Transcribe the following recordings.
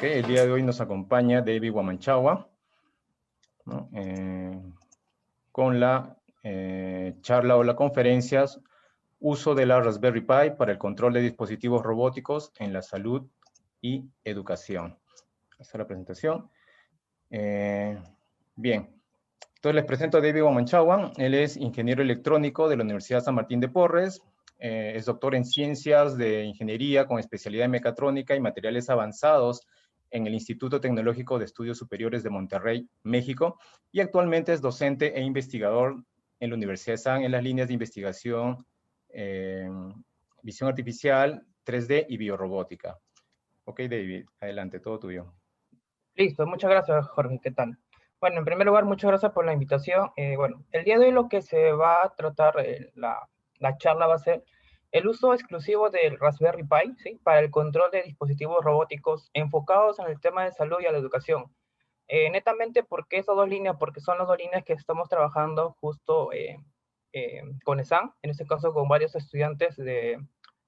El día de hoy nos acompaña David Guamanchagua, ¿no? Con la charla o la conferencia Uso de la Raspberry Pi para el control de dispositivos robóticos en la salud y educación. Esta es la presentación. Bien, entonces les presento a David Guamanchagua. Él es ingeniero electrónico de la Universidad San Martín de Porres. Es doctor en ciencias de ingeniería con especialidad en mecatrónica y materiales avanzados en el Instituto Tecnológico de Estudios Superiores de Monterrey, México, y actualmente es docente e investigador en la Universidad de San en las líneas de investigación visión artificial, 3D y biorrobótica. Ok, David, adelante, todo tuyo. Listo, muchas gracias, Jorge, ¿qué tal? Bueno, en primer lugar, muchas gracias por la invitación. Bueno, el día de hoy lo que se va a tratar, la charla va a ser el uso exclusivo del Raspberry Pi, ¿sí? Para el control de dispositivos robóticos enfocados en el tema de salud y a la educación. Netamente, ¿por qué esas dos líneas? Porque son las dos líneas que estamos trabajando justo con ESAN, en este caso con varios estudiantes de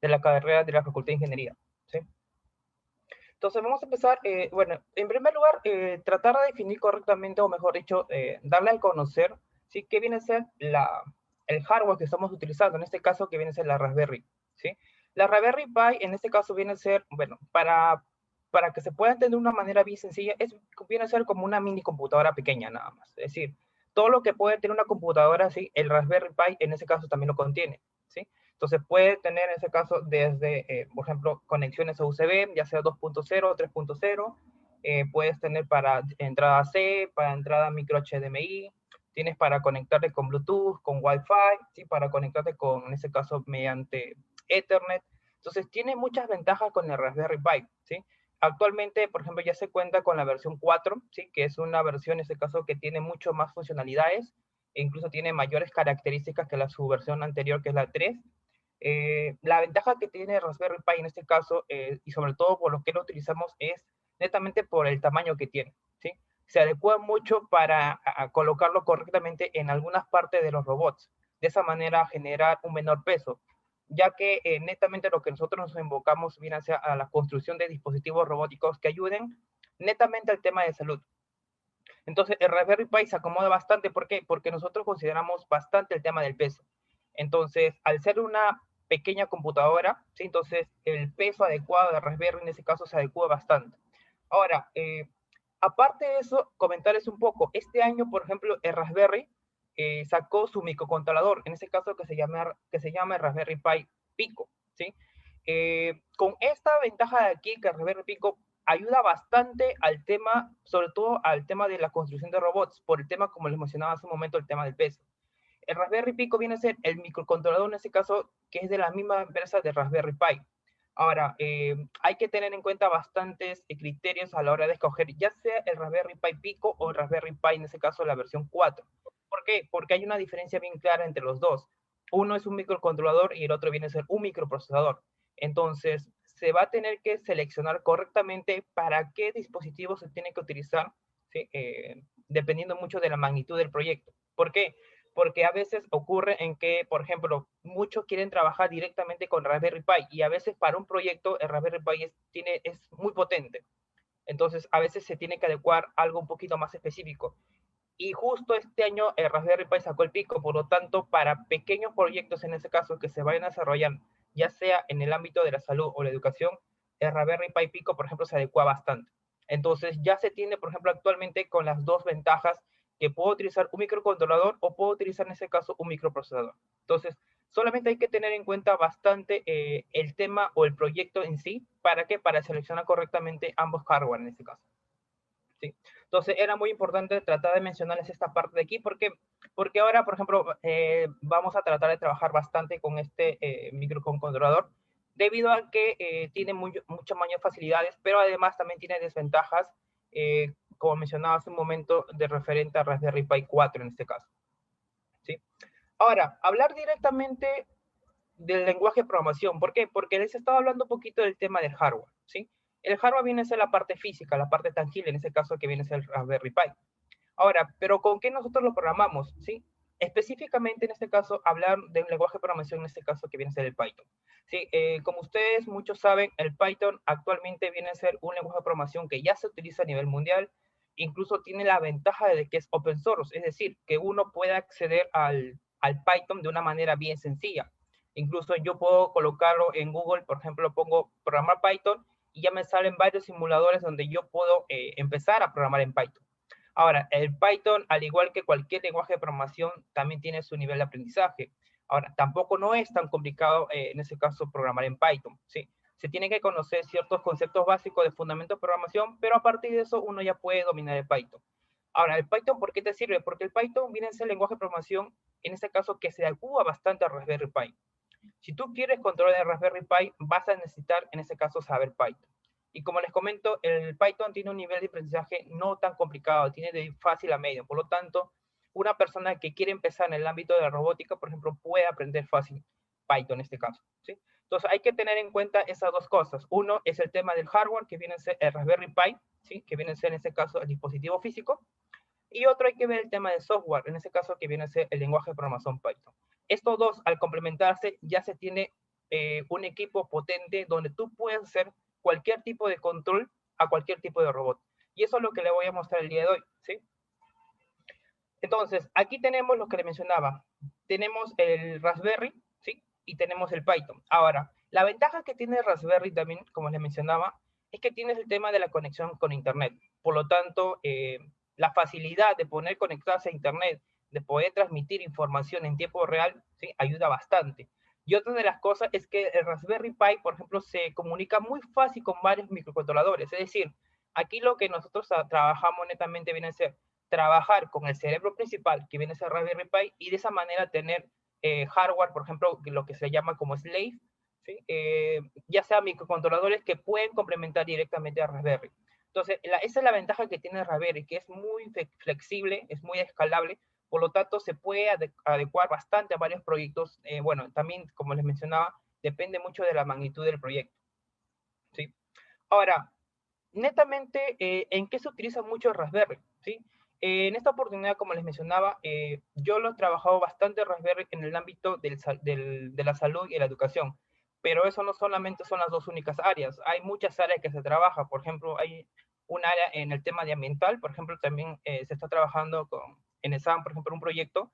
la carrera de la Facultad de Ingeniería, ¿sí? Entonces vamos a empezar, bueno, en primer lugar, tratar de definir correctamente, o mejor dicho, darle a conocer, ¿sí? Qué viene a ser el hardware que estamos utilizando, en este caso que viene a ser la Raspberry, ¿sí? La Raspberry Pi en este caso viene a ser, bueno, para que se pueda entender de una manera bien sencilla, viene a ser como una mini computadora pequeña nada más, es decir, todo lo que puede tener una computadora, ¿sí? El Raspberry Pi en ese caso también lo contiene, ¿sí? Entonces puede tener en ese caso desde, por ejemplo, conexiones a USB, ya sea 2.0 o 3.0, puedes tener para entrada C, para entrada micro HDMI, tienes para conectarte con Bluetooth, con Wi-Fi, ¿sí? Para conectarte con, en ese caso, mediante Ethernet. Entonces tiene muchas ventajas con el Raspberry Pi, ¿sí? Actualmente, por ejemplo, ya se cuenta con la versión 4, ¿sí? Que es una versión, en este caso, que tiene mucho más funcionalidades, e incluso tiene mayores características que su versión anterior, que es la 3. La ventaja que tiene Raspberry Pi en este caso, y sobre todo por lo que lo utilizamos, es netamente por el tamaño que tiene, ¿sí? Se adecua mucho para colocarlo correctamente en algunas partes de los robots. De esa manera generar un menor peso, ya que netamente lo que nosotros nos enfocamos viene hacia a la construcción de dispositivos robóticos que ayuden netamente al tema de salud. Entonces, el Raspberry Pi se acomoda bastante. ¿Por qué? Porque nosotros consideramos bastante el tema del peso. Entonces, al ser una pequeña computadora, ¿sí? Entonces el peso adecuado de Raspberry en ese caso se adecua bastante. Ahora, aparte de eso, comentarles un poco. Este año, por ejemplo, el Raspberry sacó su microcontrolador, en ese caso que se llama Raspberry Pi Pico, ¿sí? Con esta ventaja de aquí, que Raspberry Pico ayuda bastante al tema, sobre todo al tema de la construcción de robots, por el tema, como les mencionaba hace un momento, el tema del peso. El Raspberry Pico viene a ser el microcontrolador en este caso, que es de la misma empresa de Raspberry Pi. Ahora, hay que tener en cuenta bastantes criterios a la hora de escoger, ya sea el Raspberry Pi Pico o el Raspberry Pi, en este caso la versión 4. ¿Por qué? Porque hay una diferencia bien clara entre los dos. Uno es un microcontrolador y el otro viene a ser un microprocesador. Entonces, se va a tener que seleccionar correctamente para qué dispositivo se tiene que utilizar, ¿sí? Dependiendo mucho de la magnitud del proyecto. ¿Por qué? Porque a veces ocurre en que, por ejemplo, muchos quieren trabajar directamente con Raspberry Pi y a veces para un proyecto el Raspberry Pi es muy potente. Entonces, a veces se tiene que adecuar algo un poquito más específico. Y justo este año el Raspberry Pi sacó el pico, por lo tanto, para pequeños proyectos en ese caso que se vayan a desarrollar, ya sea en el ámbito de la salud o la educación, el Raspberry Pi Pico, por ejemplo, se adecua bastante. Entonces, ya se tiene, por ejemplo, actualmente con las dos ventajas que puedo utilizar un microcontrolador o puedo utilizar en ese caso un microprocesador. Entonces, solamente hay que tener en cuenta bastante el tema o el proyecto en sí. ¿Para qué? Para seleccionar correctamente ambos hardware en este caso. ¿Sí? Entonces, era muy importante tratar de mencionarles esta parte de aquí. ¿Por qué? Porque ahora, por ejemplo, vamos a tratar de trabajar bastante con este microcontrolador, debido a que tiene muchas mayores facilidades, pero además también tiene desventajas, como mencionaba hace un momento, de referente a Raspberry Pi 4 en este caso. ¿Sí? Ahora, hablar directamente del lenguaje de programación. ¿Por qué? Porque les estaba hablando un poquito del tema del hardware, ¿sí? El hardware viene a ser la parte física, la parte tangible, en este caso que viene a ser el Raspberry Pi. Ahora, ¿pero con qué nosotros lo programamos? ¿Sí? Específicamente en este caso, hablar de un lenguaje de programación, en este caso que viene a ser el Python. Sí, como ustedes muchos saben, el Python actualmente viene a ser un lenguaje de programación que ya se utiliza a nivel mundial. Incluso tiene la ventaja de que es open source, es decir, que uno puede acceder al Python de una manera bien sencilla. Incluso yo puedo colocarlo en Google, por ejemplo, pongo programar Python y ya me salen varios simuladores donde yo puedo empezar a programar en Python. Ahora, el Python, al igual que cualquier lenguaje de programación, también tiene su nivel de aprendizaje. Ahora, tampoco no es tan complicado, en ese caso, programar en Python, ¿sí? Se tiene que conocer ciertos conceptos básicos de fundamentos de programación, pero a partir de eso uno ya puede dominar el Python. Ahora, ¿el Python por qué te sirve? Porque el Python viene a ser el lenguaje de programación, en este caso, que se adecua bastante a Raspberry Pi. Si tú quieres controlar el Raspberry Pi, vas a necesitar, en ese caso, saber Python. Y como les comento, el Python tiene un nivel de aprendizaje no tan complicado, tiene de fácil a medio. Por lo tanto, una persona que quiere empezar en el ámbito de la robótica, por ejemplo, puede aprender fácil Python en este caso, ¿sí? Entonces, hay que tener en cuenta esas dos cosas. Uno es el tema del hardware, que viene a ser el Raspberry Pi, ¿sí? Que viene a ser, en este caso, el dispositivo físico. Y otro hay que ver el tema de software, en este caso que viene a ser el lenguaje de programación Python. Estos dos, al complementarse, ya se tiene un equipo potente donde tú puedes hacer cualquier tipo de control a cualquier tipo de robot. Y eso es lo que le voy a mostrar el día de hoy, ¿sí? Entonces, aquí tenemos lo que le mencionaba. Tenemos el Raspberry, ¿sí? Y tenemos el Python. Ahora, la ventaja que tiene el Raspberry también, como les mencionaba, es que tienes el tema de la conexión con Internet. Por lo tanto, la facilidad de poder conectarse a Internet, de poder transmitir información en tiempo real, ¿sí? Ayuda bastante. Y otra de las cosas es que el Raspberry Pi, por ejemplo, se comunica muy fácil con varios microcontroladores. Es decir, aquí lo que nosotros trabajamos netamente viene a ser trabajar con el cerebro principal, que viene a ser Raspberry Pi, y de esa manera tener hardware, por ejemplo, lo que se llama como slave, ¿sí? Ya sea microcontroladores que pueden complementar directamente a Raspberry. Entonces, esa es la ventaja que tiene Raspberry, que es muy flexible, es muy escalable, por lo tanto, se puede adecuar bastante a varios proyectos. Bueno, también, como les mencionaba, depende mucho de la magnitud del proyecto, ¿sí? Ahora, netamente, ¿en qué se utiliza mucho el Raspberry? ¿Sí? En esta oportunidad, como les mencionaba, yo lo he trabajado bastante Raspberry en el ámbito de la salud y la educación, pero eso no solamente son las dos únicas áreas, hay muchas áreas que se trabaja, por ejemplo, hay un área en el tema de ambiental, por ejemplo, también se está trabajando en ESAM, por ejemplo, un proyecto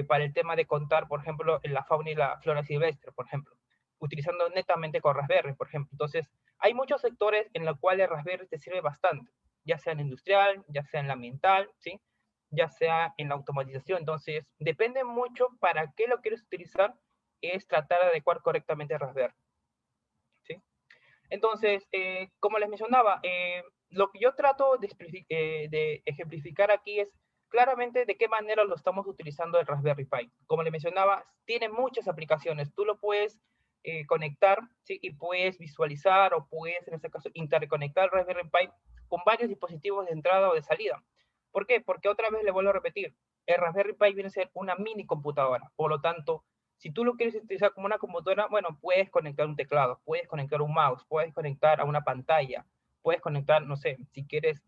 para el tema de contar, por ejemplo, en la fauna y la flora silvestre, por ejemplo, utilizando netamente con Raspberry, por ejemplo. Entonces, hay muchos sectores en los cuales Raspberry te sirve bastante, ya sea en industrial, ya sea en la ambiental, ¿sí? Ya sea en la automatización. Entonces, depende mucho para qué lo quieres utilizar, es tratar de adecuar correctamente Raspberry, ¿sí? Entonces, como les mencionaba, lo que yo trato de ejemplificar aquí es claramente de qué manera lo estamos utilizando el Raspberry Pi. Como les mencionaba, tiene muchas aplicaciones. Tú lo puedes conectar, ¿sí? Y puedes visualizar o puedes, en este caso, interconectar el Raspberry Pi con varios dispositivos de entrada o de salida. ¿Por qué? Porque otra vez le vuelvo a repetir, el Raspberry Pi viene a ser una mini computadora. Por lo tanto, si tú lo quieres utilizar como una computadora, bueno, puedes conectar un teclado, puedes conectar un mouse, puedes conectar a una pantalla, puedes conectar, no sé, si quieres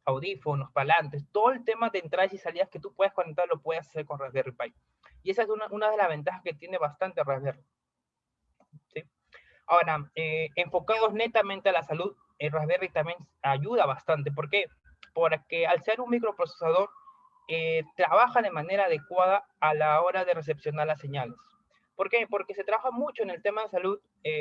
audífonos, parlantes, todo el tema de entradas y salidas que tú puedes conectar lo puedes hacer con Raspberry Pi. Y esa es una de las ventajas que tiene bastante Raspberry, ¿sí? Ahora, enfocados netamente a la salud, el Raspberry también ayuda bastante. ¿Por qué? Porque al ser un microprocesador, trabaja de manera adecuada a la hora de recepcionar las señales. ¿Por qué? Porque se trabaja mucho en el tema de salud,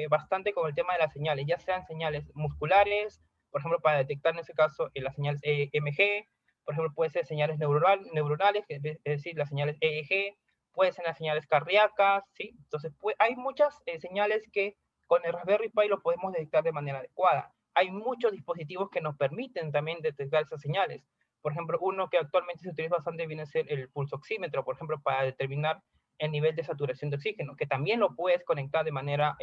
bastante con el tema de las señales, ya sean señales musculares, por ejemplo, para detectar en ese caso las señales EMG, por ejemplo, puede ser señales neuronales, es decir, las señales EEG, puede ser las señales cardíacas, ¿sí? Entonces, hay muchas señales que con el Raspberry Pi lo podemos detectar de manera adecuada. Hay muchos dispositivos que nos permiten también detectar esas señales. Por ejemplo, uno que actualmente se utiliza bastante viene a ser el pulsoxímetro, por ejemplo, para determinar el nivel de saturación de oxígeno, que también lo puedes conectar de manera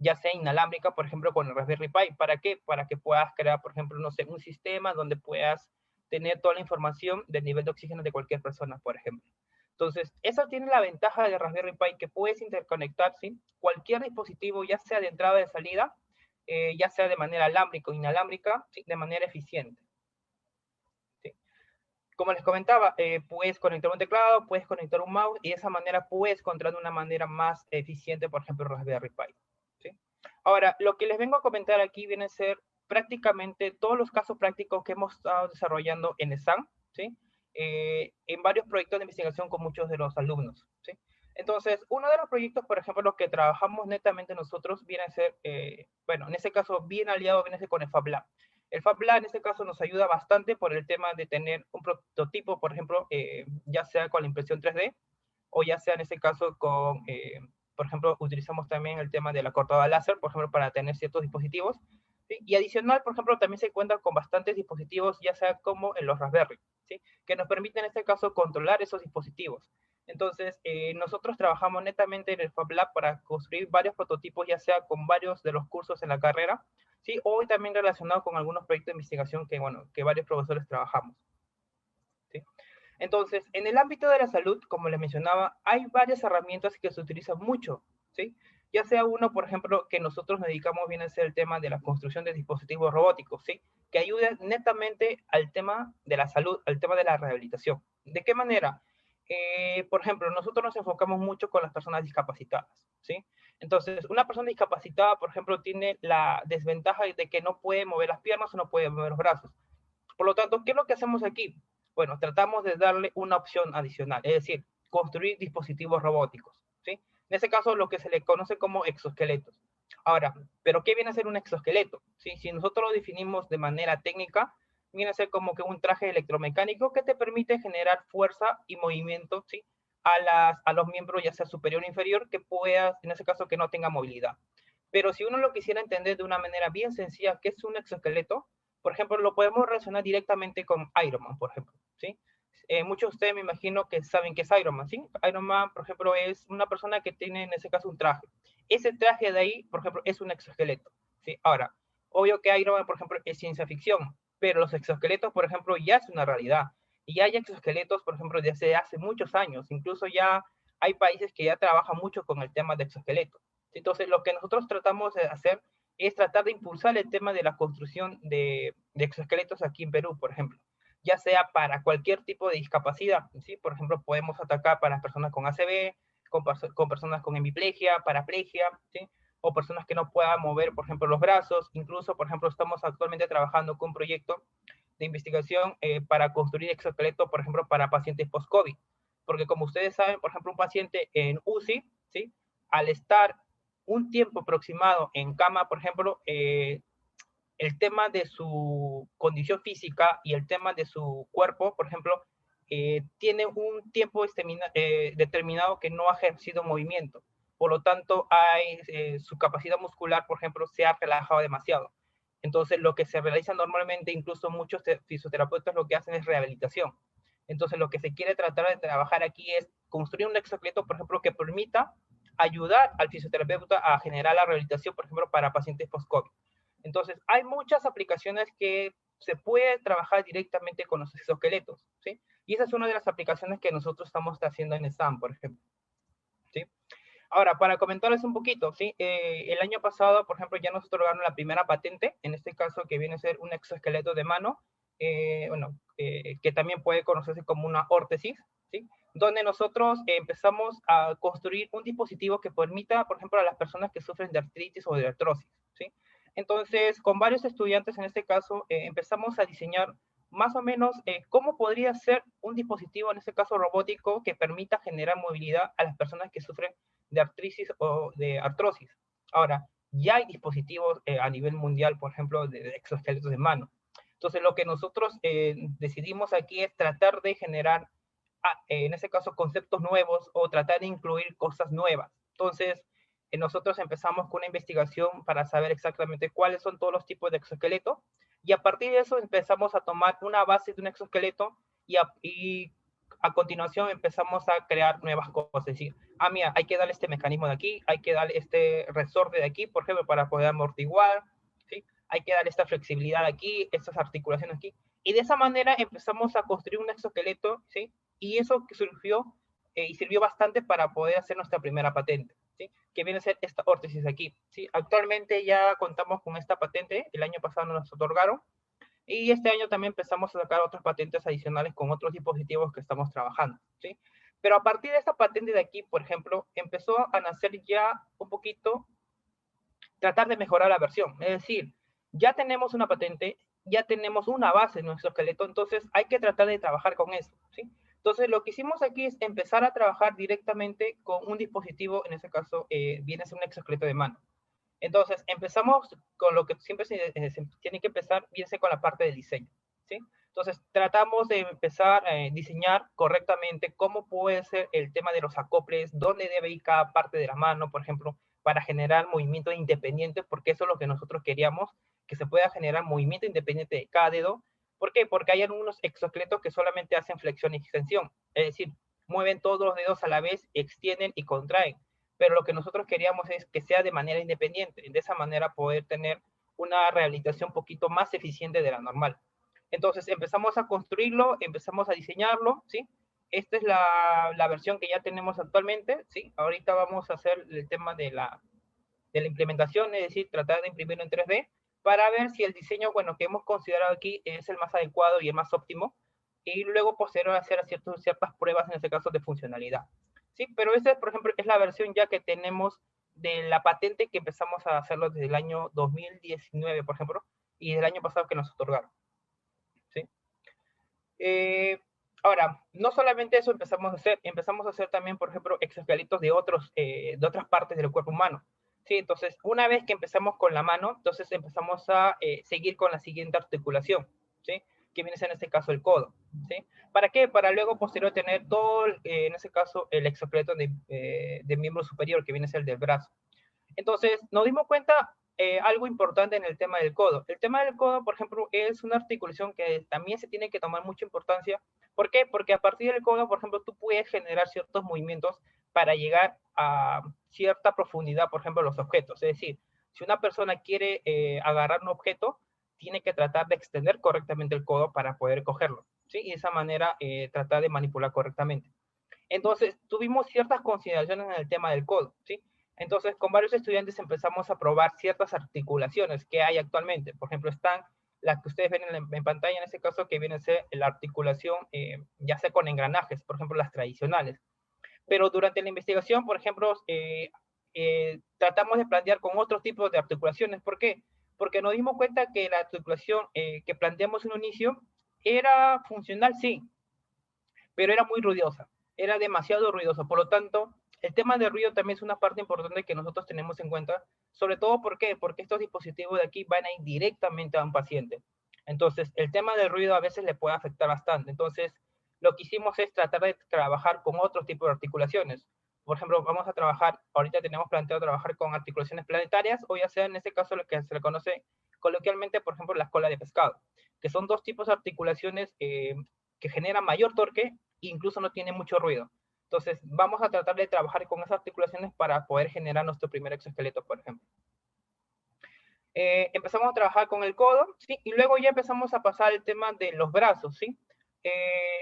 ya sea inalámbrica, por ejemplo, con el Raspberry Pi. ¿Para qué? Para que puedas crear, por ejemplo, no sé, un sistema donde puedas tener toda la información del nivel de oxígeno de cualquier persona, por ejemplo. Entonces, eso tiene la ventaja de Raspberry Pi, que puedes interconectar, ¿sí? Cualquier dispositivo, ya sea de entrada o de salida, ya sea de manera alámbrica o inalámbrica, ¿sí? De manera eficiente. ¿Sí? Como les comentaba, puedes conectar un teclado, puedes conectar un mouse, y de esa manera puedes controlar de una manera más eficiente, por ejemplo, Raspberry Pi. ¿Sí? Ahora, lo que les vengo a comentar aquí viene a ser prácticamente todos los casos prácticos que hemos estado desarrollando en ESAM, ¿sí? En varios proyectos de investigación con muchos de los alumnos. ¿Sí? Entonces, uno de los proyectos, por ejemplo, los que trabajamos netamente nosotros viene a ser, bueno, en ese caso, bien aliado viene a ser con el FabLab. El FabLab en este caso nos ayuda bastante por el tema de tener un prototipo, por ejemplo, ya sea con la impresión 3D o ya sea en este caso con, por ejemplo, utilizamos también el tema de la cortada láser, por ejemplo, para tener ciertos dispositivos. ¿Sí? Y adicional, por ejemplo, también se cuenta con bastantes dispositivos, ya sea como en los Raspberry, ¿sí? Que nos permiten en este caso controlar esos dispositivos. Entonces, nosotros trabajamos netamente en el FabLab para construir varios prototipos, ya sea con varios de los cursos en la carrera, ¿sí? O también relacionado con algunos proyectos de investigación que, bueno, que varios profesores trabajamos. ¿Sí? Entonces, en el ámbito de la salud, como les mencionaba, hay varias herramientas que se utilizan mucho, ¿sí? Ya sea uno, por ejemplo, que nosotros nos dedicamos bien a ser el tema de la construcción de dispositivos robóticos, ¿sí? Que ayuden netamente al tema de la salud, al tema de la rehabilitación. ¿De qué manera? Por ejemplo, nosotros nos enfocamos mucho con las personas discapacitadas, ¿sí? Entonces, una persona discapacitada, por ejemplo, tiene la desventaja de que no puede mover las piernas o no puede mover los brazos. Por lo tanto, ¿qué es lo que hacemos aquí? Bueno, tratamos de darle una opción adicional, es decir, construir dispositivos robóticos, ¿sí? En ese caso, lo que se le conoce como exoesqueletos. Ahora, ¿pero qué viene a ser un exoesqueleto? ¿Sí? Si nosotros lo definimos de manera técnica, viene a ser como que un traje electromecánico que te permite generar fuerza y movimiento, ¿sí? A los miembros, ya sea superior o inferior, que puedas, en ese caso, que no tenga movilidad. Pero si uno lo quisiera entender de una manera bien sencilla, ¿qué es un exoesqueleto? Por ejemplo, lo podemos relacionar directamente con Iron Man, por ejemplo, ¿sí? Muchos de ustedes me imagino que saben qué es Iron Man, ¿sí? Iron Man, por ejemplo, es una persona que tiene en ese caso un traje. Ese traje de ahí, por ejemplo, es un exoesqueleto, ¿sí? Ahora, obvio que Iron Man, por ejemplo, es ciencia ficción, pero los exoesqueletos, por ejemplo, ya es una realidad. Y hay exoesqueletos, por ejemplo, desde hace muchos años. Incluso ya hay países que ya trabajan mucho con el tema de exoesqueletos. Entonces, lo que nosotros tratamos de hacer es tratar de impulsar el tema de la construcción de exoesqueletos aquí en Perú, por ejemplo, ya sea para cualquier tipo de discapacidad, ¿sí? Por ejemplo, podemos atacar para personas con ACV, con personas con hemiplegia, paraplegia, ¿sí? O personas que no puedan mover, por ejemplo, los brazos. Incluso, por ejemplo, estamos actualmente trabajando con un proyecto de investigación para construir exoesqueletos, por ejemplo, para pacientes post-COVID. Porque como ustedes saben, por ejemplo, un paciente en UCI, ¿sí? Al estar un tiempo aproximado en cama, por ejemplo, el tema de su condición física y el tema de su cuerpo, por ejemplo, tiene un tiempo determinado que no ha ejercido movimiento. Por lo tanto, su capacidad muscular, por ejemplo, se ha relajado demasiado. Entonces, lo que se realiza normalmente, incluso muchos fisioterapeutas lo que hacen es rehabilitación. Entonces, lo que se quiere tratar de trabajar aquí es construir un exoesqueleto, por ejemplo, que permita ayudar al fisioterapeuta a generar la rehabilitación, por ejemplo, para pacientes post-COVID. Entonces, hay muchas aplicaciones que se puede trabajar directamente con los exoesqueletos, ¿sí? Y esa es una de las aplicaciones que nosotros estamos haciendo en SAM, por ejemplo, ¿sí? Ahora, para comentarles un poquito, ¿sí? El año pasado, por ejemplo, ya nos otorgaron la primera patente, en este caso que viene a ser un exoesqueleto de mano, que también puede conocerse como una órtesis, ¿sí? Donde nosotros empezamos a construir un dispositivo que permita, por ejemplo, a las personas que sufren de artritis o de artrosis, ¿sí? Entonces, con varios estudiantes en este caso, empezamos a diseñar más o menos cómo podría ser un dispositivo, en este caso robótico, que permita generar movilidad a las personas que sufren de artritis o de artrosis. Ahora, ya hay dispositivos a nivel mundial, por ejemplo, de exoesqueletos de mano. Entonces, lo que nosotros decidimos aquí es tratar de generar, en ese caso, conceptos nuevos o tratar de incluir cosas nuevas. Entonces, nosotros empezamos con una investigación para saber exactamente cuáles son todos los tipos de exoesqueleto y a partir de eso empezamos a tomar una base de un exoesqueleto y a continuación empezamos a crear nuevas cosas. Es decir, mira, hay que darle este mecanismo de aquí, hay que darle este resorte de aquí, por ejemplo, para poder amortiguar, ¿sí? Hay que darle esta flexibilidad aquí, estas articulaciones aquí. Y de esa manera empezamos a construir un exoesqueleto, ¿sí? Y eso surgió y sirvió bastante para poder hacer nuestra primera patente, ¿sí? Que viene a ser esta órtesis aquí, ¿sí? Actualmente ya contamos con esta patente, el año pasado nos la otorgaron, Y este año también empezamos a sacar otras patentes adicionales con otros dispositivos que estamos trabajando, ¿sí? Pero a partir de esta patente de aquí, por ejemplo, empezó a nacer ya un poquito tratar de mejorar la versión. Es decir, ya tenemos una patente, ya tenemos una base en nuestro esqueleto, entonces hay que tratar de trabajar con eso, ¿sí? Entonces, lo que hicimos aquí es empezar a trabajar directamente con un dispositivo, en este caso, viene a ser un exoesqueleto de mano. Entonces, empezamos con lo que siempre se tiene que empezar, bien sea con la parte del diseño, ¿sí? Entonces, tratamos de empezar a diseñar correctamente cómo puede ser el tema de los acoples, dónde debe ir cada parte de la mano, por ejemplo, para generar movimientos independientes, porque eso es lo que nosotros queríamos, que se pueda generar movimiento independiente de cada dedo. ¿Por qué? Porque hay algunos exoesqueletos que solamente hacen flexión y extensión, es decir, mueven todos los dedos a la vez, extienden y contraen, pero lo que nosotros queríamos es que sea de manera independiente, de esa manera poder tener una rehabilitación un poquito más eficiente de la normal. Entonces empezamos a construirlo, empezamos a diseñarlo, ¿sí? Esta es la versión que ya tenemos actualmente, ¿sí? Ahorita vamos a hacer el tema de la implementación, es decir, tratar de imprimirlo en 3D para ver si el diseño, bueno, que hemos considerado aquí es el más adecuado y el más óptimo, y luego posterior hacer ciertas pruebas, en este caso, de funcionalidad. Sí, pero esta, por ejemplo, es la versión ya que tenemos de la patente que empezamos a hacerlo desde el año 2019, por ejemplo, y del año pasado que nos otorgaron. ¿Sí? Ahora, no solamente eso empezamos a hacer también, por ejemplo, exoesqueletos de otras partes del cuerpo humano. Sí, entonces, una vez que empezamos con la mano, entonces empezamos a seguir con la siguiente articulación, ¿sí? Que viene a ser en este caso el codo, ¿sí? ¿Para qué? Para luego posterior tener todo, en ese caso, el exoesqueleto de miembro superior, que viene a ser el del brazo. Entonces, nos dimos cuenta algo importante en el tema del codo. El tema del codo, por ejemplo, es una articulación que también se tiene que tomar mucha importancia. ¿Por qué? Porque a partir del codo, por ejemplo, tú puedes generar ciertos movimientos para llegar a cierta profundidad, por ejemplo, los objetos. Es decir, si una persona quiere agarrar un objeto, tiene que tratar de extender correctamente el codo para poder cogerlo, ¿sí? Y de esa manera tratar de manipular correctamente. Entonces, tuvimos ciertas consideraciones en el tema del codo, ¿sí? Entonces, con varios estudiantes empezamos a probar ciertas articulaciones que hay actualmente. Por ejemplo, están las que ustedes ven en pantalla, en este caso, que viene a ser la articulación, ya sea con engranajes, por ejemplo, las tradicionales. Pero durante la investigación, por ejemplo, tratamos de plantear con otros tipos de articulaciones. ¿Por qué? Porque nos dimos cuenta que la articulación que planteamos en un inicio era funcional, sí, pero era muy ruidosa, era demasiado ruidosa. Por lo tanto, el tema de ruido también es una parte importante que nosotros tenemos en cuenta, sobre todo ¿por qué? Porque estos dispositivos de aquí van a ir directamente a un paciente. Entonces, el tema del ruido a veces le puede afectar bastante. Entonces, lo que hicimos es tratar de trabajar con otro tipo de articulaciones. Por ejemplo, vamos a trabajar, ahorita tenemos planteado trabajar con articulaciones planetarias, o ya sea en este caso lo que se le conoce coloquialmente, por ejemplo, la cola de pescado, que son dos tipos de articulaciones que generan mayor torque incluso no tiene mucho ruido. Entonces, vamos a tratar de trabajar con esas articulaciones para poder generar nuestro primer exoesqueleto, por ejemplo. Empezamos a trabajar con el codo, ¿sí? Y luego ya empezamos a pasar el tema de los brazos, ¿sí?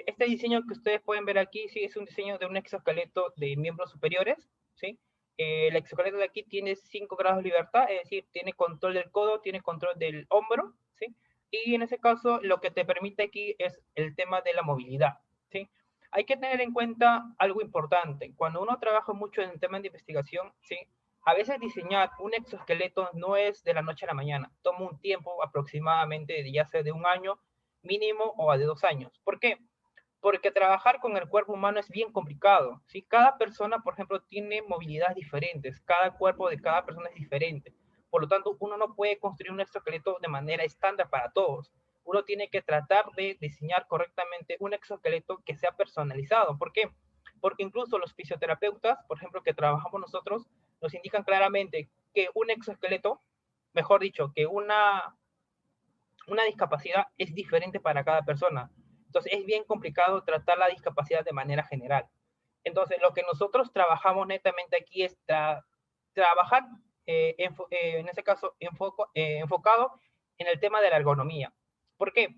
Este diseño que ustedes pueden ver aquí, sí, es un diseño de un exoesqueleto de miembros superiores, ¿sí? El exoesqueleto de aquí tiene 5 grados de libertad, es decir, tiene control del codo, tiene control del hombro, ¿sí? Y en ese caso, lo que te permite aquí es el tema de la movilidad, ¿sí? Hay que tener en cuenta algo importante. Cuando uno trabaja mucho en temas de investigación, ¿sí? A veces diseñar un exoesqueleto no es de la noche a la mañana. Toma un tiempo aproximadamente, ya sea de un año mínimo o de 2 años. ¿Por qué? Porque trabajar con el cuerpo humano es bien complicado. ¿Sí? Cada persona, por ejemplo, tiene movilidades diferentes. Cada cuerpo de cada persona es diferente. Por lo tanto, uno no puede construir un exoesqueleto de manera estándar para todos. Uno tiene que tratar de diseñar correctamente un exoesqueleto que sea personalizado. ¿Por qué? Porque incluso los fisioterapeutas, por ejemplo, que trabajamos nosotros, nos indican claramente que un exoesqueleto, mejor dicho, que una discapacidad es diferente para cada persona. Entonces es bien complicado tratar la discapacidad de manera general. Entonces lo que nosotros trabajamos netamente aquí es trabajar, en este caso, enfocado en el tema de la ergonomía. ¿Por qué?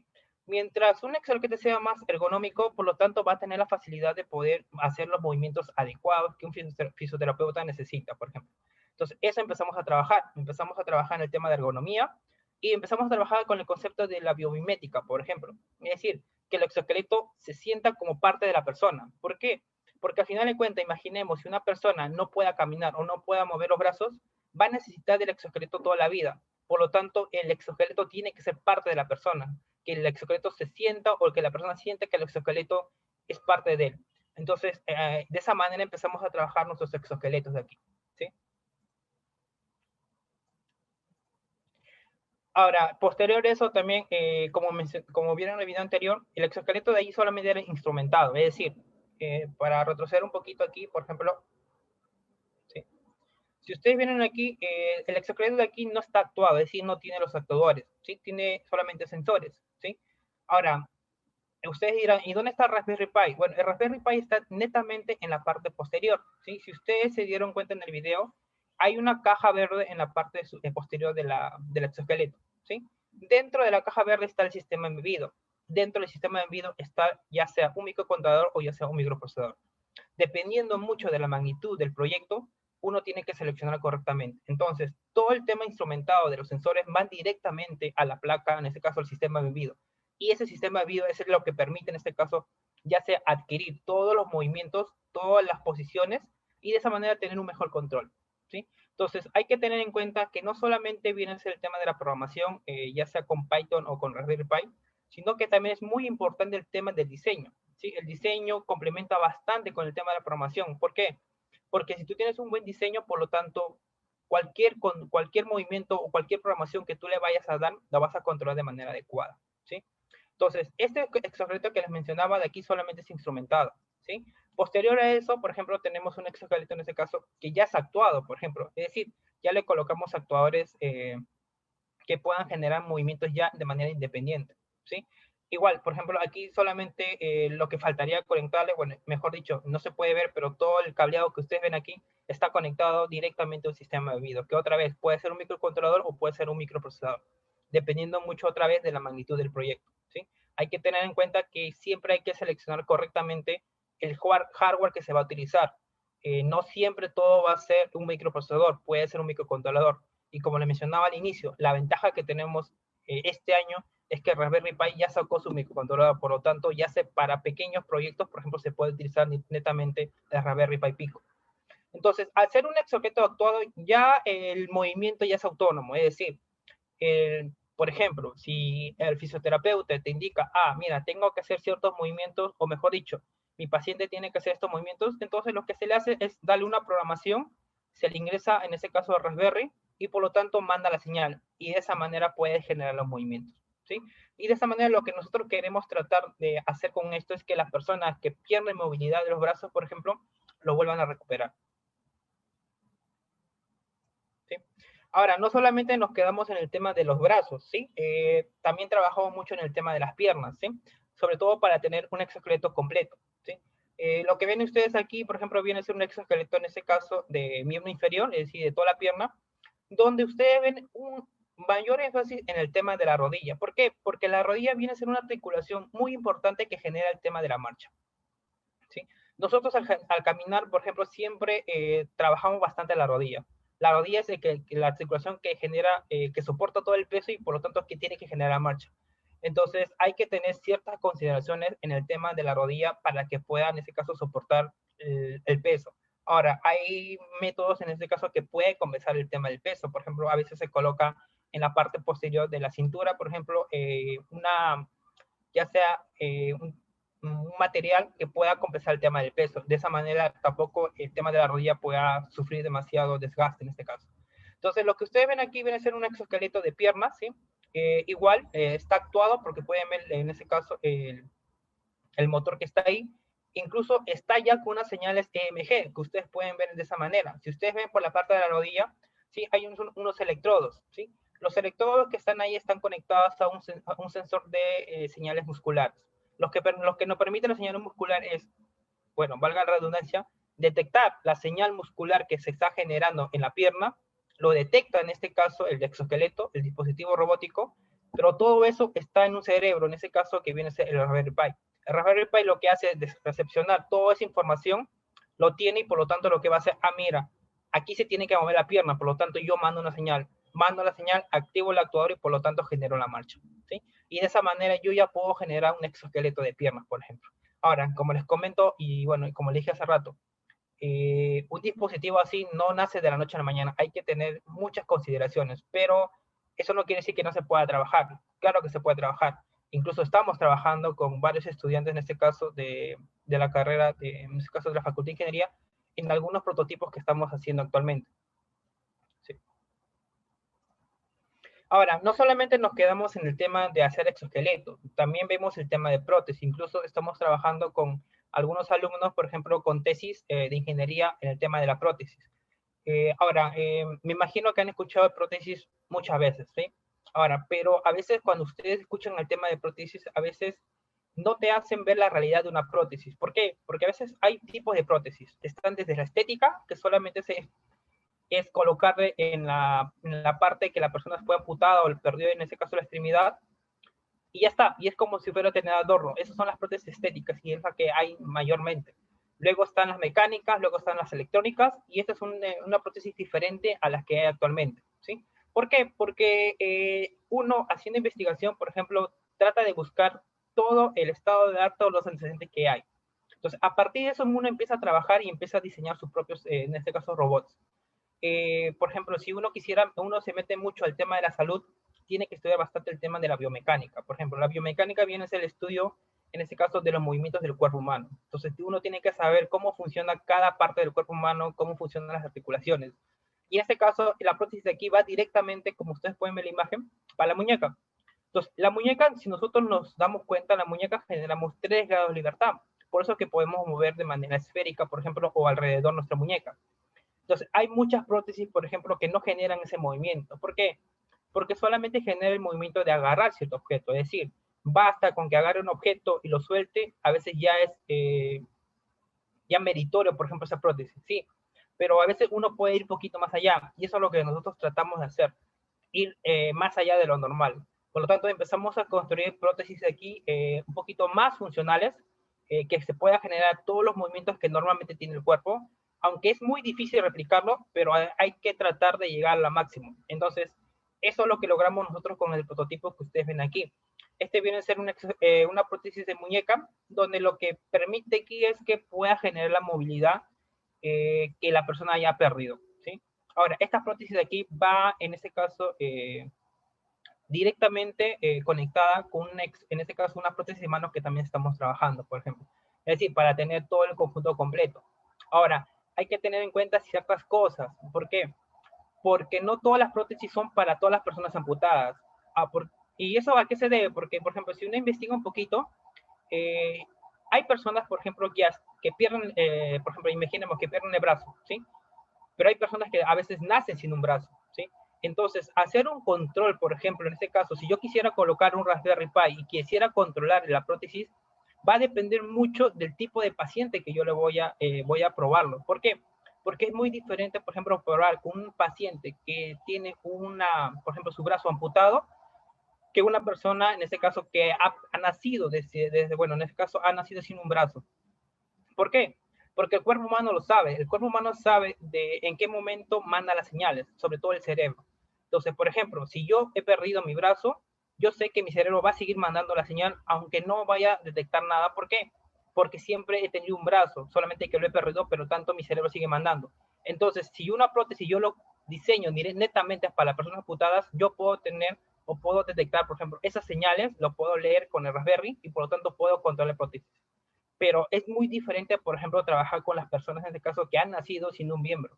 Mientras un exoesqueleto sea más ergonómico, por lo tanto va a tener la facilidad de poder hacer los movimientos adecuados que un fisioterapeuta necesita, por ejemplo. Entonces, eso empezamos a trabajar en el tema de ergonomía, Y empezamos a trabajar con el concepto de la biomimética, por ejemplo. Es decir, que el exoesqueleto se sienta como parte de la persona. ¿Por qué? Porque al final de cuentas, imaginemos, si una persona no pueda caminar o no pueda mover los brazos, va a necesitar del exoesqueleto toda la vida. Por lo tanto, el exoesqueleto tiene que ser parte de la persona. Que el exoesqueleto se sienta o que la persona sienta que el exoesqueleto es parte de él. Entonces, de esa manera empezamos a trabajar nuestros exoesqueletos de aquí. ¿Sí? Ahora, posterior a eso también, como vieron en el video anterior, el exoesqueleto de ahí solamente era instrumentado, es decir, para retroceder un poquito aquí, por ejemplo, ¿sí? Si ustedes vienen aquí, el exoesqueleto de aquí no está actuado, es decir, no tiene los actuadores, ¿sí? Tiene solamente sensores, ¿sí? Ahora, ustedes dirán, ¿y dónde está el Raspberry Pi? Bueno, el Raspberry Pi está netamente en la parte posterior, ¿sí? Si ustedes se dieron cuenta en el video, hay una caja verde en la parte posterior del exoesqueleto, ¿sí? Dentro de la caja verde está el sistema embebido. Dentro del sistema embebido está ya sea un microcontrolador o ya sea un microprocesador. Dependiendo mucho de la magnitud del proyecto, uno tiene que seleccionar correctamente. Entonces, todo el tema instrumentado de los sensores van directamente a la placa, en este caso el sistema embebido. Y ese sistema embebido es lo que permite, en este caso, ya sea adquirir todos los movimientos, todas las posiciones, y de esa manera tener un mejor control, ¿sí? Entonces, hay que tener en cuenta que no solamente viene a ser el tema de la programación, ya sea con Python o con Raspberry Pi, sino que también es muy importante el tema del diseño, ¿sí? El diseño complementa bastante con el tema de la programación. ¿Por qué? Porque si tú tienes un buen diseño, por lo tanto, cualquier movimiento o cualquier programación que tú le vayas a dar, la vas a controlar de manera adecuada, ¿sí? Entonces, este exoesqueleto que les mencionaba de aquí solamente es instrumentado, ¿sí? Posterior a eso, por ejemplo, tenemos un exoesqueleto en este caso que ya es actuado, por ejemplo. Es decir, ya le colocamos actuadores que puedan generar movimientos ya de manera independiente, ¿sí? Igual, por ejemplo, aquí solamente lo que faltaría conectarle, bueno, mejor dicho, no se puede ver, pero todo el cableado que ustedes ven aquí está conectado directamente a un sistema de video, que otra vez puede ser un microcontrolador o puede ser un microprocesador, dependiendo mucho otra vez de la magnitud del proyecto, ¿sí? Hay que tener en cuenta que siempre hay que seleccionar correctamente el hardware que se va a utilizar. No siempre todo va a ser un microprocesador, puede ser un microcontrolador. Y como le mencionaba al inicio, la ventaja que tenemos este año es que Raspberry Pi ya sacó su microcontrolador, por lo tanto, ya para pequeños proyectos, por ejemplo, se puede utilizar netamente el Raspberry Pi Pico. Entonces, al ser un exoesqueleto actuado, ya el movimiento ya es autónomo, es decir, por ejemplo, si el fisioterapeuta te indica, mira, tengo que hacer ciertos movimientos, o mejor dicho, mi paciente tiene que hacer estos movimientos, entonces lo que se le hace es darle una programación, se le ingresa en ese caso a Raspberry, y por lo tanto manda la señal, y de esa manera puede generar los movimientos, ¿sí? Y de esa manera lo que nosotros queremos tratar de hacer con esto es que las personas que pierden movilidad de los brazos, por ejemplo, lo vuelvan a recuperar, ¿sí? Ahora, no solamente nos quedamos en el tema de los brazos, ¿sí? También trabajamos mucho en el tema de las piernas, ¿sí? Sobre todo para tener un exoesqueleto completo, ¿sí? Lo que ven ustedes aquí, por ejemplo, viene a ser un exoesqueleto en este caso de miembro inferior, es decir, de toda la pierna, donde ustedes ven un mayor énfasis en el tema de la rodilla. ¿Por qué? Porque la rodilla viene a ser una articulación muy importante que genera el tema de la marcha, ¿sí? Nosotros al caminar, por ejemplo, siempre trabajamos bastante la rodilla. La rodilla es la articulación que genera, que soporta todo el peso y por lo tanto que tiene que generar marcha. Entonces hay que tener ciertas consideraciones en el tema de la rodilla para que pueda en este caso soportar el peso. Ahora, hay métodos en este caso que pueden compensar el tema del peso. Por ejemplo, a veces se coloca en la parte posterior de la cintura, por ejemplo, ya sea un material que pueda compensar el tema del peso. De esa manera tampoco el tema de la rodilla pueda sufrir demasiado desgaste en este caso. Entonces, lo que ustedes ven aquí viene a ser un exoesqueleto de piernas, ¿sí? Igual está actuado porque pueden ver en este caso el motor que está ahí. Incluso está ya con unas señales EMG que ustedes pueden ver de esa manera. Si ustedes ven por la parte de la rodilla, ¿sí? Hay unos electrodos, ¿sí? Los electrodos que están ahí están conectados a un sensor de señales musculares. Los que nos permiten la señal muscular es, bueno, valga la redundancia, detectar la señal muscular que se está generando en la pierna, lo detecta en este caso el exoesqueleto, el dispositivo robótico, pero todo eso está en un cerebro, en ese caso que viene a ser el Raspberry Pi. El Raspberry Pi lo que hace es recepcionar toda esa información, lo tiene y por lo tanto lo que va a hacer, mira, aquí se tiene que mover la pierna, por lo tanto yo mando una señal. mando la señal, activo el actuador y por lo tanto genero la marcha, ¿sí? Y de esa manera yo ya puedo generar un exoesqueleto de piernas, por ejemplo. Ahora, como les comento, y bueno, como les dije hace rato, un dispositivo así no nace de la noche a la mañana, hay que tener muchas consideraciones, pero eso no quiere decir que no se pueda trabajar, claro que se puede trabajar. Incluso estamos trabajando con varios estudiantes, en este caso de la carrera, en este caso de la Facultad de Ingeniería, en algunos prototipos que estamos haciendo actualmente. Sí. Ahora, no solamente nos quedamos en el tema de hacer exoesqueletos, también vemos el tema de prótesis. Incluso estamos trabajando con algunos alumnos, por ejemplo, con tesis de ingeniería en el tema de la prótesis. Ahora, me imagino que han escuchado de prótesis muchas veces, ¿sí? Ahora, pero a veces cuando ustedes escuchan el tema de prótesis, a veces no te hacen ver la realidad de una prótesis. ¿Por qué? Porque a veces hay tipos de prótesis. Están desde la estética, que solamente es colocarle en la parte que la persona fue amputada o perdió, en ese caso, la extremidad, y ya está. Y es como si fuera tener adorno. Esas son las prótesis estéticas y es la que hay mayormente. Luego están las mecánicas, luego están las electrónicas, y esta es una prótesis diferente a las que hay actualmente, ¿sí? ¿Por qué? Porque uno, haciendo investigación, por ejemplo, trata de buscar todo el estado de arte, todos los antecedentes que hay. Entonces, a partir de eso, uno empieza a trabajar y empieza a diseñar sus propios, en este caso, robots. Por ejemplo, si uno quisiera, uno se mete mucho al tema de la salud, tiene que estudiar bastante el tema de la biomecánica. Por ejemplo, la biomecánica viene a ser el estudio, en este caso, de los movimientos del cuerpo humano. Entonces, uno tiene que saber cómo funciona cada parte del cuerpo humano, cómo funcionan las articulaciones. Y en este caso, la prótesis de aquí va directamente, como ustedes pueden ver la imagen, para la muñeca. Entonces, la muñeca, si nosotros nos damos cuenta, la muñeca generamos 3 grados de libertad. Por eso que podemos mover de manera esférica, por ejemplo, o alrededor nuestra muñeca. Entonces, hay muchas prótesis, por ejemplo, que no generan ese movimiento. ¿Por qué? Porque solamente genera el movimiento de agarrar cierto objeto. Es decir, basta con que agarre un objeto y lo suelte, a veces ya es ya meritorio, por ejemplo, esa prótesis, sí. Pero a veces uno puede ir un poquito más allá, y eso es lo que nosotros tratamos de hacer, ir más allá de lo normal. Por lo tanto, empezamos a construir prótesis aquí un poquito más funcionales, que se pueda generar todos los movimientos que normalmente tiene el cuerpo, aunque es muy difícil replicarlo, pero hay que tratar de llegar al máximo. Entonces, eso es lo que logramos nosotros con el prototipo que ustedes ven aquí. Este viene a ser una prótesis de muñeca, donde lo que permite aquí es que pueda generar la movilidad que la persona haya perdido, ¿sí? Ahora, esta prótesis de aquí va, en este caso, directamente conectada con, en este caso, una prótesis de mano que también estamos trabajando, por ejemplo. Es decir, para tener todo el conjunto completo. Ahora, hay que tener en cuenta ciertas cosas. ¿Por qué? Porque no todas las prótesis son para todas las personas amputadas. ¿Y eso a qué se debe? Porque, por ejemplo, si uno investiga un poquito, eh, hay personas, por ejemplo, que pierden, por ejemplo, imaginemos que pierden el brazo, ¿sí? Pero hay personas que a veces nacen sin un brazo, ¿sí? Entonces, hacer un control, por ejemplo, en este caso, si yo quisiera colocar un Raspberry Pi y quisiera controlar la prótesis, va a depender mucho del tipo de paciente que yo le voy a probarlo. ¿Por qué? Porque es muy diferente, por ejemplo, probar con un paciente que tiene por ejemplo, su brazo amputado, que una persona, en este caso, que ha nacido bueno, en este caso, ha nacido sin un brazo. ¿Por qué? Porque el cuerpo humano lo sabe. El cuerpo humano sabe en qué momento manda las señales, sobre todo el cerebro. Entonces, por ejemplo, si yo he perdido mi brazo, yo sé que mi cerebro va a seguir mandando la señal, aunque no vaya a detectar nada. ¿Por qué? Porque siempre he tenido un brazo, solamente que lo he perdido, pero tanto mi cerebro sigue mandando. Entonces, si una prótesis yo lo diseño netamente para las personas amputadas, yo puedo tener o puedo detectar, por ejemplo, esas señales, lo puedo leer con el Raspberry y por lo tanto puedo controlar la prótesis. Pero es muy diferente, por ejemplo, trabajar con las personas, en este caso, que han nacido sin un miembro.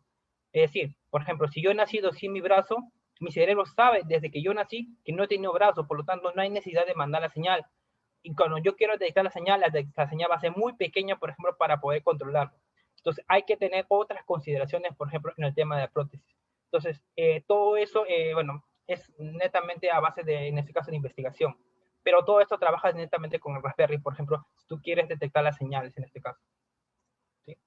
Es decir, por ejemplo, si yo he nacido sin mi brazo, mi cerebro sabe desde que yo nací que no he tenido brazo, por lo tanto no hay necesidad de mandar la señal. Y cuando yo quiero detectar la señal va a ser muy pequeña, por ejemplo, para poder controlarlo. Entonces hay que tener otras consideraciones, por ejemplo, en el tema de la prótesis. Entonces, todo eso, bueno, es netamente a base de, en este caso, de investigación. Pero todo esto trabaja netamente con el Raspberry, por ejemplo, si tú quieres detectar las señales en este caso. ¿Sí?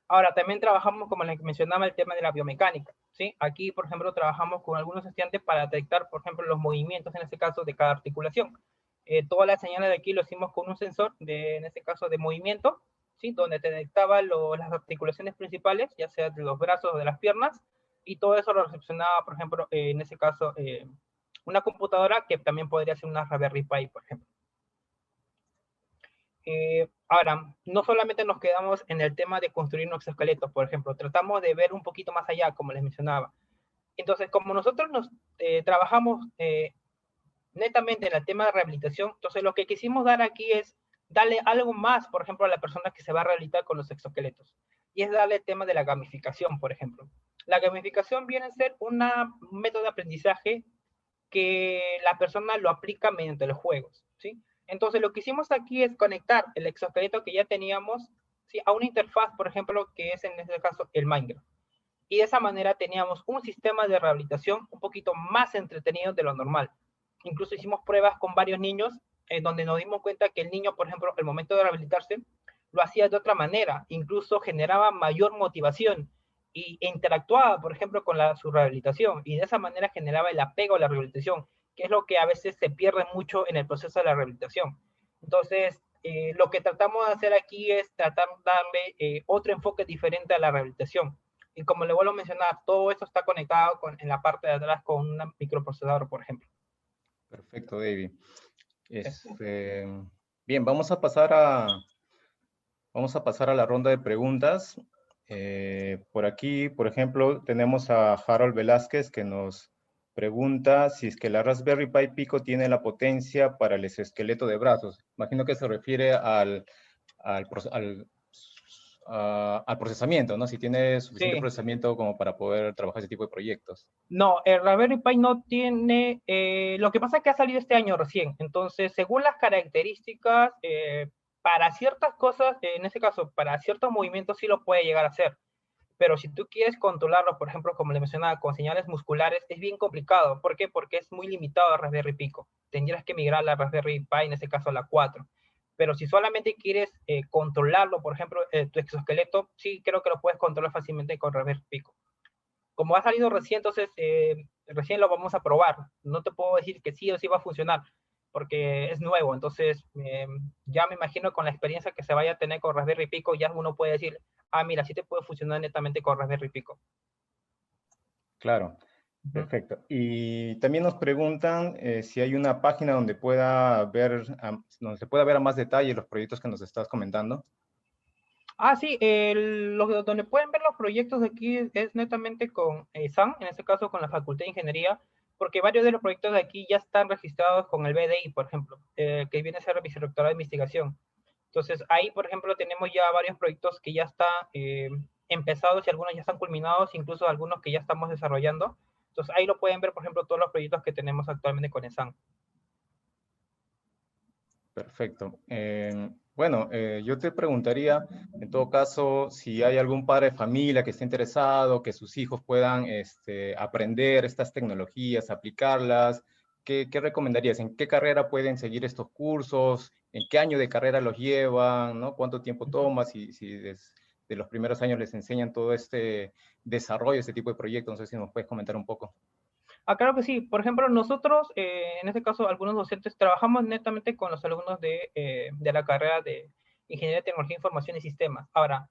Ahora, también trabajamos, como les mencionaba, el tema de la biomecánica. ¿Sí? Aquí, por ejemplo, trabajamos con algunos estudiantes para detectar, por ejemplo, los movimientos, en este caso, de cada articulación. Todas las señales de aquí lo hicimos con un sensor, en este caso, de movimiento, ¿sí? Donde te detectaba las articulaciones principales, ya sea de los brazos o de las piernas, y todo eso lo recepcionaba, por ejemplo, en ese caso, una computadora que también podría ser una Raspberry Pi, por ejemplo. Ahora, no solamente nos quedamos en el tema de construir nuestros esqueletos, por ejemplo, tratamos de ver un poquito más allá, como les mencionaba. Entonces, como nosotros nos trabajamos netamente en el tema de rehabilitación, entonces lo que quisimos dar aquí es darle algo más, por ejemplo, a la persona que se va a rehabilitar con los exoesqueletos. Y es darle el tema de la gamificación, por ejemplo. La gamificación viene a ser un método de aprendizaje que la persona lo aplica mediante los juegos, ¿sí? Entonces, lo que hicimos aquí es conectar el exoesqueleto que ya teníamos, ¿sí?, a una interfaz, por ejemplo, que es en este caso el Minecraft. Y de esa manera teníamos un sistema de rehabilitación un poquito más entretenido de lo normal. Incluso hicimos pruebas con varios niños en donde nos dimos cuenta que el niño, por ejemplo, al momento de rehabilitarse, lo hacía de otra manera, incluso generaba mayor motivación y interactuaba, por ejemplo, con su rehabilitación, y de esa manera generaba el apego a la rehabilitación, que es lo que a veces se pierde mucho en el proceso de la rehabilitación. Entonces, lo que tratamos de hacer aquí es tratar de darle otro enfoque diferente a la rehabilitación. Y como le vuelvo a mencionar, todo esto está conectado en la parte de atrás con un microprocesador, por ejemplo. Perfecto, David. Sí. Bien, vamos a pasar a la ronda de preguntas. Por aquí, por ejemplo, tenemos a Harold Velázquez que nos pregunta si es que la Raspberry Pi Pico tiene la potencia para el exoesqueleto de brazos. Imagino que se refiere al procesamiento, ¿no? Si tiene suficiente Sí. procesamiento como para poder trabajar ese tipo de proyectos. No, el Raspberry Pi no tiene, lo que pasa es que ha salido este año recién, entonces según las características, para ciertas cosas, en este caso, para ciertos movimientos sí lo puede llegar a hacer, pero si tú quieres controlarlo, por ejemplo, como le mencionaba, con señales musculares, es bien complicado. ¿Por qué? Porque es muy limitado a Raspberry Pico. Tendrías que migrar a la Raspberry Pi, en este caso a la 4. Pero si solamente quieres controlarlo, por ejemplo, tu exoesqueleto, sí creo que lo puedes controlar fácilmente con Raspberry Pico. Como ha salido recién, entonces recién lo vamos a probar. No te puedo decir que sí o sí va a funcionar, porque es nuevo. Entonces, ya me imagino con la experiencia que se vaya a tener con Raspberry Pico, ya uno puede decir, ah, mira, sí te puede funcionar netamente con Raspberry Pico. Claro, Uh -huh. perfecto. Y también nos preguntan si hay una página donde pueda ver, donde se pueda ver a más detalle los proyectos que nos estás comentando. Ah, sí, donde pueden ver los proyectos de aquí es netamente con SAN, en este caso con la Facultad de Ingeniería, porque varios de los proyectos de aquí ya están registrados con el BDI, por ejemplo, que viene a ser el Vicerrectorado de Investigación. Entonces, ahí, por ejemplo, tenemos ya varios proyectos que ya están empezados y algunos ya están culminados, incluso algunos que ya estamos desarrollando. Entonces, ahí lo pueden ver, por ejemplo, todos los proyectos que tenemos actualmente con ESAN. Perfecto. Bueno, yo te preguntaría, en todo caso, si hay algún padre de familia que esté interesado, que sus hijos puedan aprender estas tecnologías, aplicarlas, ¿qué recomendarías? ¿En qué carrera pueden seguir estos cursos? ¿En qué año de carrera los llevan? ¿No? ¿Cuánto tiempo toma? Si desde los primeros años les enseñan todo este desarrollo, este tipo de proyectos. No sé si nos puedes comentar un poco. Ah, claro que sí. Por ejemplo, nosotros, en este caso, algunos docentes, trabajamos netamente con los alumnos de la carrera de Ingeniería de Tecnología, Información y Sistemas. Ahora,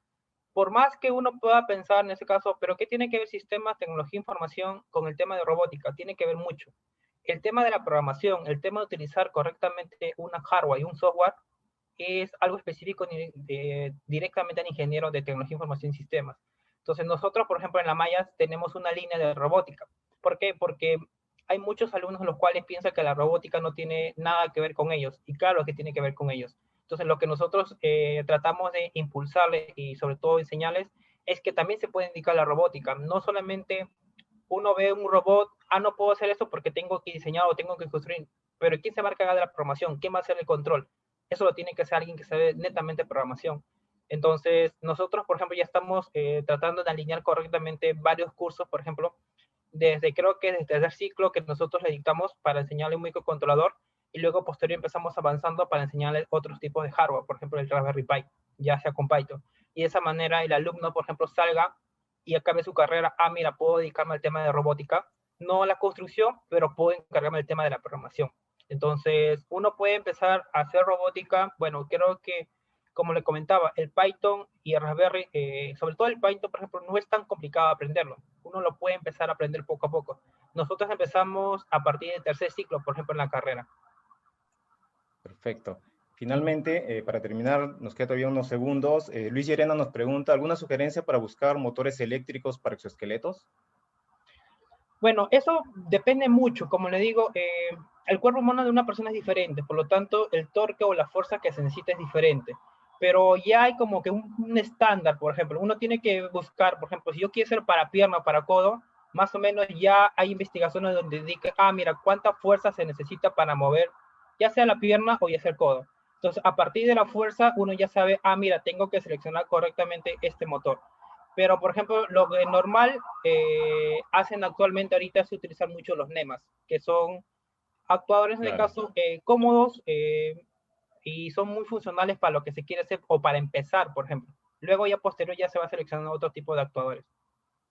por más que uno pueda pensar en ese caso, pero ¿qué tiene que ver sistemas, tecnología, información con el tema de robótica? Tiene que ver mucho. El tema de la programación, el tema de utilizar correctamente una hardware y un software es algo específico directamente al ingeniero de tecnología, información y sistemas. Entonces nosotros, por ejemplo, en la Maya tenemos una línea de robótica. ¿Por qué? Porque hay muchos alumnos los cuales piensan que la robótica no tiene nada que ver con ellos. Y claro que tiene que ver con ellos. Entonces lo que nosotros tratamos de impulsarles y sobre todo enseñarles es que también se puede indicar la robótica. No solamente uno ve un robot, ah, no puedo hacer esto porque tengo que diseñar o tengo que construir. Pero ¿quién se va a encargar de la programación? ¿Quién va a hacer el control? Eso lo tiene que hacer alguien que sabe netamente programación. Entonces, nosotros, por ejemplo, ya estamos tratando de alinear correctamente varios cursos, por ejemplo, creo que desde el tercer ciclo que nosotros le dictamos para enseñarle un microcontrolador y luego posterior empezamos avanzando para enseñarle otros tipos de hardware, por ejemplo, el Raspberry Pi, ya sea con Python. Y de esa manera el alumno, por ejemplo, salga y acabe su carrera, ah, mira, puedo dedicarme al tema de robótica, no a la construcción, pero puedo encargarme del tema de la programación. Entonces, uno puede empezar a hacer robótica, bueno, creo que como le comentaba, el Python y el Raspberry, sobre todo el Python, por ejemplo, no es tan complicado aprenderlo. Uno lo puede empezar a aprender poco a poco. Nosotros empezamos a partir del tercer ciclo, por ejemplo, en la carrera. Perfecto. Finalmente, para terminar, nos queda todavía unos segundos. Luis Llerena nos pregunta, ¿alguna sugerencia para buscar motores eléctricos para exoesqueletos? Bueno, eso depende mucho. Como le digo, el cuerpo humano de una persona es diferente, por lo tanto, el torque o la fuerza que se necesita es diferente. Pero ya hay como que un estándar, por ejemplo. Uno tiene que buscar, por ejemplo, si yo quiero ser para pierna o para codo, más o menos ya hay investigaciones donde indica, mira, cuánta fuerza se necesita para mover, ya sea la pierna o ya sea el codo. Entonces, a partir de la fuerza, uno ya sabe, mira, tengo que seleccionar correctamente este motor. Pero, por ejemplo, lo que normal hacen actualmente ahorita es utilizar mucho los NEMAs, que son actuadores, en el Claro, caso, cómodos y son muy funcionales para lo que se quiere hacer o para empezar, por ejemplo. Luego ya posterior ya se va seleccionando otro tipo de actuadores.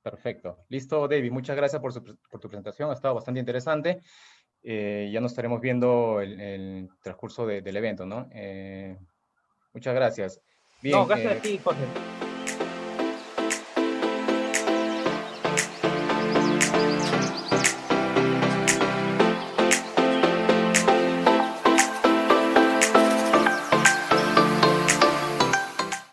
perfecto. Listo, David, muchas gracias por tu presentación, ha estado bastante interesante. Ya nos estaremos viendo el transcurso del evento, ¿no? Muchas gracias. No, Bien, gracias a ti, Jorge.